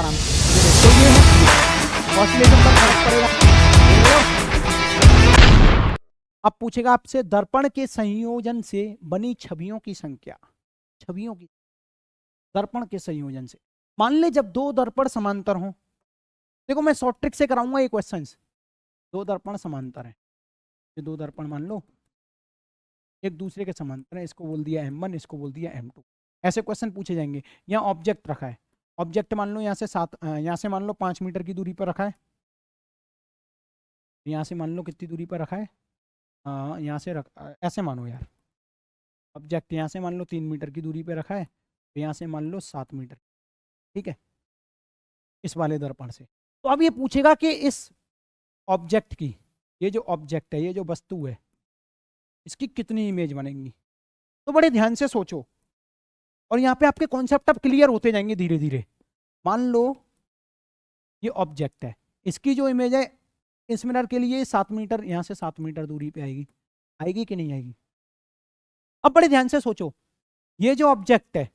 आराम से। तो ये है ऑसिलेशन पर फर्क पड़ेगा। अब पूछेगा आपसे दर्पण के संयोजन से बनी छवियों की संख्या। छवियों की दर्पण के संयोजन से, मान ले जब दो दर्पण समांतर हों, देखो मैं शॉर्ट ट्रिक से कराऊंगा ये क्वेश्चन। दो दर्पण समांतर हैं, ये दो दर्पण मान लो एक दूसरे के समांतर है, इसको बोल दिया M1, इसको बोल दिया M2। ऐसे क्वेश्चन पूछे जाएंगे। यहाँ ऑब्जेक्ट रखा है, ऑब्जेक्ट मान लो यहाँ से यहाँ से मान लो 5 मीटर की दूरी पर रखा है, यहाँ से मान लो कितनी दूरी पर रखा है, यहाँ से ऐसे मानो यार, ऑब्जेक्ट यहाँ से मान लो 3 मीटर की दूरी पर रखा है, तो यहाँ से मान लो 7 मीटर, ठीक है, इस वाले दर्पण से। तो अब ये पूछेगा कि इस ऑब्जेक्ट की, ये जो ऑब्जेक्ट है, ये जो वस्तु है, इसकी कितनी इमेज बनेंगी। तो बड़े ध्यान से सोचो, और यहाँ पे आपके कॉन्सेप्ट अब क्लियर होते जाएंगे धीरे धीरे। मान लो ये ऑब्जेक्ट है, इसकी जो इमेज है इस मिरर के लिए 7 मीटर, यहाँ से 7 मीटर दूरी पे आएगी, आएगी कि नहीं आएगी। अब बड़े ध्यान से सोचो, ये जो ऑब्जेक्ट है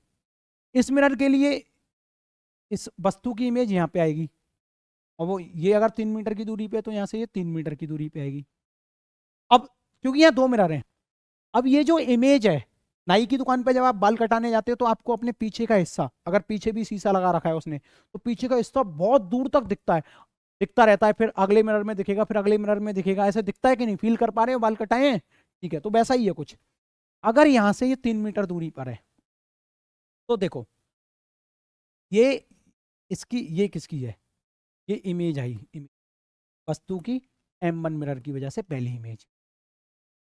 इस मिरर के लिए इस वस्तु की इमेज यहाँ पे आएगी, और वो ये अगर 3 मीटर की दूरी पे, तो यहाँ से ये 3 मीटर की दूरी पे आएगी। अब क्योंकि यहाँ दो मिरर हैं, अब ये जो इमेज है, नाई की दुकान पे जब आप बाल कटाने जाते हो तो आपको अपने पीछे का हिस्सा, अगर पीछे भी शीशा लगा रखा है उसने, तो पीछे का हिस्सा बहुत दूर तक दिखता है, दिखता रहता है, फिर अगले मिरर में दिखेगा, फिर अगले मिरर में दिखेगा, ऐसे दिखता है कि नहीं, फील कर पा रहे हो बाल कटाए हैं, ठीक है। तो वैसा ही है कुछ। अगर यहाँ से ये 3 मीटर दूरी पर है, तो देखो ये इसकी, ये किसकी है, ये इमेज आई, वस्तु की M1 मिरर की वजह से पहली इमेज,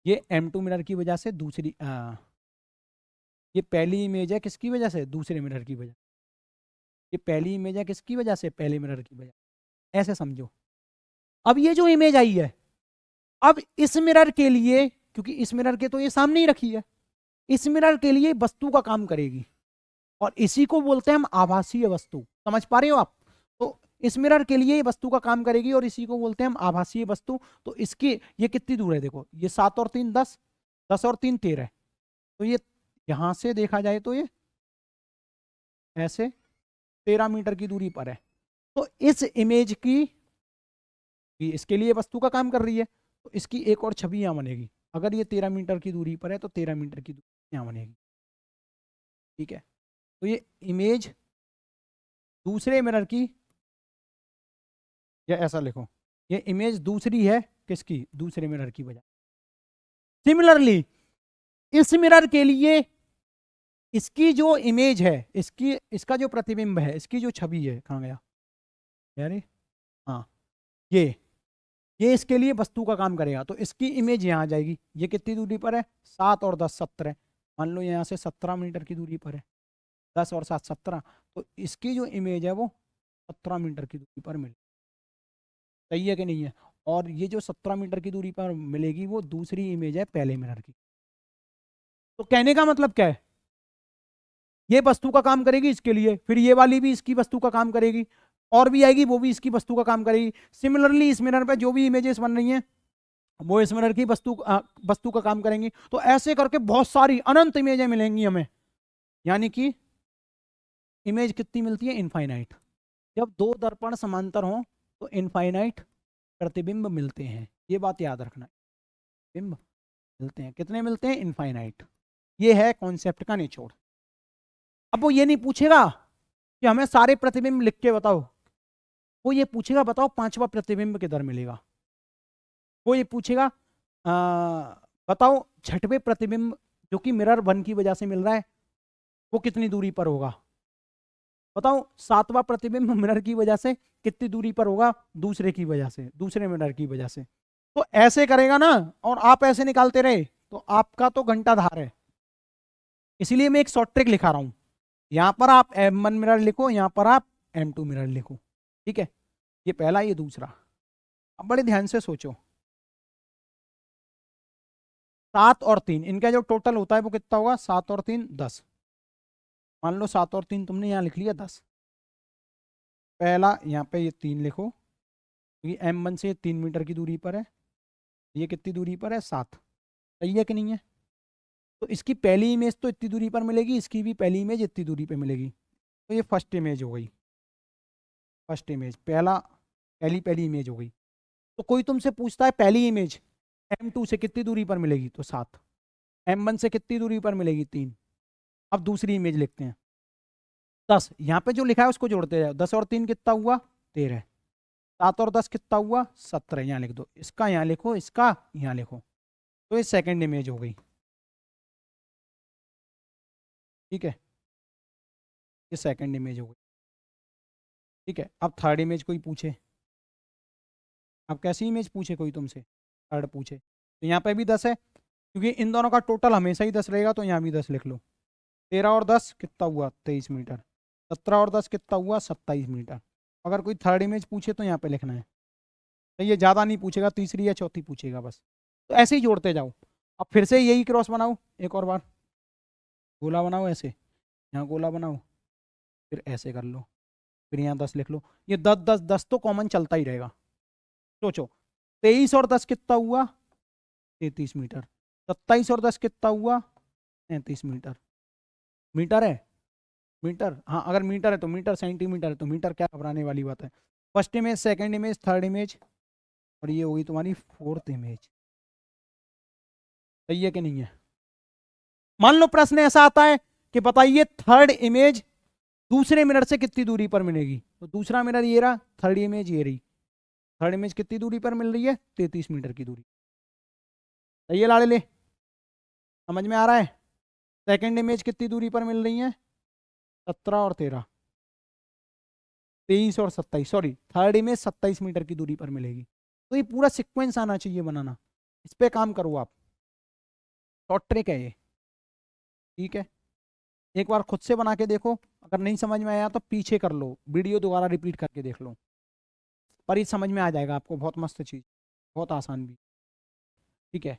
ये M2 मिरर की वजह से दूसरी, ये पहली इमेज है किसकी वजह से, दूसरे मिरर की वजह, ये पहली इमेज है किसकी वजह से, पहले मिरर की वजह, ऐसे समझो। अब ये जो इमेज आई है, अब इस मिरर के लिए, क्योंकि इस मिरर के तो ये सामने ही रखी है, इस मिरर के लिए वस्तु का काम करेगी, और इसी को बोलते हैं हम आभासीय वस्तु। समझ पा रहे हो आप। तो इस मिरर के लिए वस्तु का काम करेगी, और इसी को बोलते हैं हम आभासीय वस्तु। तो इसकी ये कितनी दूर है, देखो ये 7 और 3 10, 10 और 3 13, तो ये यहां से देखा जाए तो ये ऐसे 13 मीटर की दूरी पर है। तो इस इमेज की, इसके लिए वस्तु का काम कर रही है, तो इसकी एक और छवि यहाँ बनेगी। अगर ये 13 मीटर की दूरी पर है तो 13 मीटर की दूरी यहाँ बनेगी, ठीक है। तो ये इमेज दूसरे मिरर की, या ऐसा लिखो, ये इमेज दूसरी है किसकी, दूसरे मिरर की वजह। सिमिलरली इस मिरर के लिए इसकी जो इमेज है, इसकी, इसका जो प्रतिबिंब है, इसकी जो छवि है, कहाँ गया यार, हाँ ये इसके लिए वस्तु का काम करेगा, तो इसकी इमेज यहाँ आ जाएगी। ये कितनी दूरी पर है, 7 और 10 17, मान लो यहाँ से 17 मीटर की दूरी पर है, 10 और 7 17, तो इसकी जो इमेज है वो 17 मीटर की दूरी पर मिलेगी। सही है कि नहीं है। और ये जो 17 मीटर की दूरी पर मिलेगी वो दूसरी इमेज है पहले मिरर की। तो कहने का मतलब क्या है, ये वस्तु का काम करेगी इसके लिए, फिर ये वाली भी इसकी वस्तु का काम करेगी, और भी आएगी वो भी इसकी वस्तु का काम करेगी। सिमिलरली इस मिरर पे जो भी इमेजेस बन रही हैं वो इस मिरर की वस्तु का काम करेंगी। तो ऐसे करके बहुत सारी अनंत इमेजें मिलेंगी हमें, यानी कि इमेज कितनी मिलती है, इनफाइनाइट। जब दो दर्पण समांतर हों तो इनफाइनाइट प्रतिबिंब मिलते हैं, ये बात याद रखना। बिंब मिलते हैं, कितने मिलते हैं, इनफाइनाइट। ये है कॉन्सेप्ट का निचोड़। अब वो ये नहीं पूछेगा कि हमें सारे प्रतिबिंब लिख के बताओ, वो ये पूछेगा बताओ पांचवा प्रतिबिंब किधर मिलेगा। वो ये पूछेगा बताओ छठवें प्रतिबिंब जो कि मिरर 1 की वजह से मिल रहा है वो कितनी दूरी पर होगा। बताओ सातवां प्रतिबिंब मिरर की वजह से कितनी दूरी पर होगा, दूसरे की वजह से, दूसरे मिरर की वजह से। तो ऐसे करेगा ना, और आप ऐसे निकालते रहे तो आपका तो घंटा धार है। इसीलिए मैं एक शॉर्ट ट्रिक लिखा रहा हूं, यहां पर आप M1 मिरर लिखो, यहां पर आप M2 मिरर लिखो, ठीक है। ये पहला, ये दूसरा। अब बड़े ध्यान से सोचो, 7 और 3 इनका जो टोटल होता है वो कितना होगा, 7 और 3 10। मान लो 7 और 3 तुमने यहां लिख लिया 10, पहला यहाँ पे ये 3 लिखो, क्योंकि M1 से 3 मीटर की दूरी पर है, ये कितनी दूरी पर है, 7। सही है कि नहीं है। तो इसकी पहली इमेज तो इतनी दूरी पर मिलेगी, इसकी भी पहली इमेज इतनी दूरी पर मिलेगी, तो ये फर्स्ट इमेज हो गई। फर्स्ट इमेज, पहली इमेज हो गई। तो कोई तुमसे पूछता है पहली इमेज M2 से कितनी दूरी पर मिलेगी, तो 7। M1 से कितनी दूरी पर मिलेगी, 3। अब दूसरी इमेज लिखते हैं 10। यहाँ पे जो लिखा है उसको जोड़ते जाओ, 10 और 3 कितना हुआ, 13। 7 और 10 कितना हुआ, 17। यहाँ लिख दो, इसका यहाँ लिखो, इसका यहाँ लिखो। तो ये सेकंड इमेज हो गई, ठीक है, ये सेकंड इमेज हो गई, ठीक है। अब थर्ड इमेज कोई पूछे, अब कैसी इमेज पूछे कोई तुमसे, थर्ड पूछे, तो यहाँ पे भी 10 है, क्योंकि इन दोनों का टोटल हमेशा ही 10 रहेगा, तो यहाँ भी 10 लिख लो। 13 और 10 कितना हुआ, 23 मीटर। 17 और 10 कितना हुआ, 27 मीटर। अगर कोई थर्ड इमेज पूछे तो यहाँ पे लिखना है, तो ये ज़्यादा नहीं पूछेगा, तीसरी या चौथी पूछेगा बस। तो ऐसे ही जोड़ते जाओ। अब फिर से यही क्रॉस बनाओ एक और बार, गोला बनाओ ऐसे, यहाँ गोला बनाओ, फिर ऐसे कर लो, फिर यहाँ 10 लिख लो। ये 10 10 10 तो कॉमन चलता ही रहेगा। सोचो 23 और 10 कितना हुआ, 33 मीटर। 27 और 10 कितना हुआ, 33 मीटर। मीटर है, मीटर, हाँ अगर मीटर है तो मीटर, सेंटीमीटर है तो मीटर, क्या घबराने वाली बात है। First image, second image, third image, और ये होगी तुम्हारी फोर्थ इमेज। सही है कि नहीं है। मान लो प्रश्न ऐसा आता है कि बताइए थर्ड इमेज दूसरे मिरर से कितनी दूरी पर मिलेगी, तो दूसरा मिरर ये रहा, थर्ड इमेज ये रही। थर्ड इमेज कितनी दूरी पर मिल रही है, 33 मीटर की दूरी। सही है लाड़े ले, समझ में आ रहा है। सेकंड इमेज कितनी दूरी पर मिल रही है, 17 और 13, 23 और 27, सॉरी थर्ड इमेज 27 मीटर की दूरी पर मिलेगी। तो ये पूरा सीक्वेंस आना चाहिए बनाना, इस पे काम करो आप, शॉर्ट ट्रिक है ये, ठीक है। एक बार खुद से बना के देखो, अगर नहीं समझ में आया तो पीछे कर लो, वीडियो दोबारा रिपीट करके देख लो, पर ये समझ में आ जाएगा आपको। बहुत मस्त चीज़, बहुत आसान भी, ठीक है।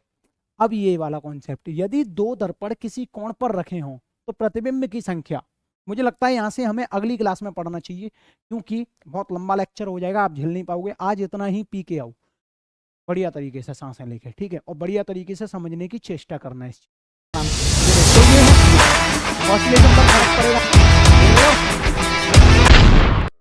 अब ये वाला कॉन्सेप्ट, यदि दो दर्पण किसी कोण पर रखे हों तो प्रतिबिंब की संख्या, मुझे लगता है यहाँ से हमें अगली क्लास में पढ़ना चाहिए, क्योंकि बहुत लंबा लेक्चर हो जाएगा, आप झेल नहीं पाओगे। आज इतना ही पी के आओ बढ़िया तरीके से सांसें लेके, ठीक है, और बढ़िया तरीके से समझने की चेष्टा करना है इस चीज। तो ये है ऑसिलेशन पर फर्क पड़ेगा।